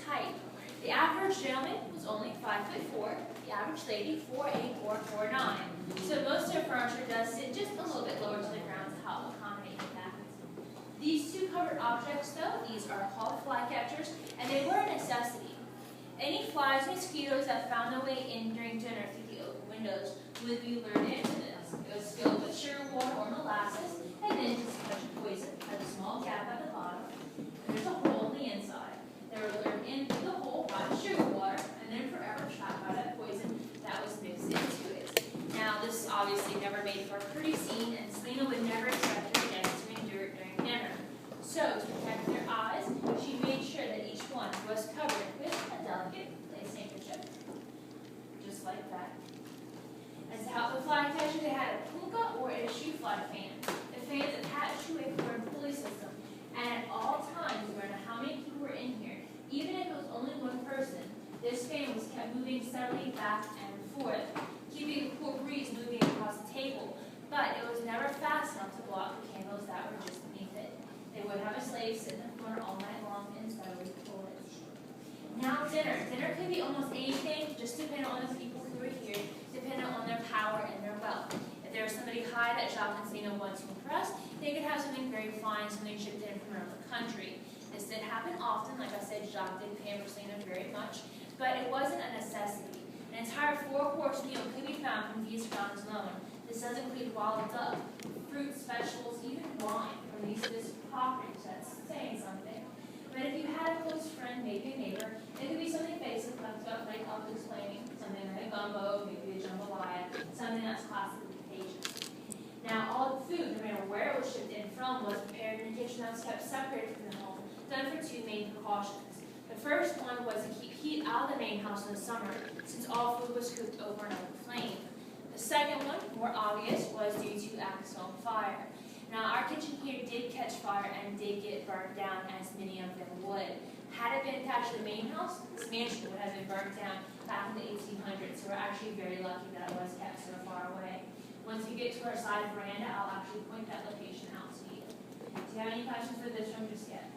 type. The average gentleman was only 5'4", the average lady 4'8" or 4'9". So most of their furniture does sit just a little bit lower to the ground to help accommodate that. These two covered objects, though, these are called fly catchers, and they were a necessity. Any flies or mosquitoes that found their way in during dinner through the open windows would be lured into this. It was filled with sugar water or molasses, and then just a bunch of poison at a small gap at the bottom. And there's a hole on the inside. They were lured into the hole by the sugar water, and then forever trapped by that poison that was mixed into it. Now, this obviously never made for a pretty scene, and Selena would never expect her guests to endure it during dinner. So, to protect their eyes, she made sure that each one was covered with a delicate lace handkerchief. Just like that. As to help the fly catcher, they had a puka or a shoe fly fan. The fans attached to a cord pulley system, and at all times, no matter how many people were in here, even if it was only one person, this fan was kept moving steadily back and forth, keeping a cool breeze moving across the table, but it was never fast enough to block the candles that were just beneath it. They would have a slave sit in the corner all night long and steadily pull it. Now dinner. Dinner could be almost anything, just depending on the people who were here, depending on their power and their wealth. If there was somebody high that Jacques and Selena wanted to impress, they could have something very fine, something shipped in from another country. This did happen often. Like I said, Jacques did pamper Selena very much, but it wasn't a necessity. An entire 4-course meal could be found from these grounds alone. This does include wild duck, fruits, vegetables, even wine from this property. So that's saying something. But if you had a close friend, maybe a neighbor, it could be something basic like I was explaining, something like a gumbo, maybe a jambalaya, something that's classic occasion. Now, all the food, no matter where it was shipped in from, was prepared in a kitchen that was kept separated from the home, done for two main precautions. The first one was to keep heat out of the main house in the summer, since all food was cooked over an open flame. The second one, more obvious, was due to accidental fire. Now, our kitchen here did catch fire and did get burned down, as many of them would. Had it been attached to the main house, this mansion would have been burnt down back in the 1800s, so we're actually very lucky that it was kept so far away. Once we get to our side veranda, I'll actually point that location out to you. Do you have any questions for this room just yet?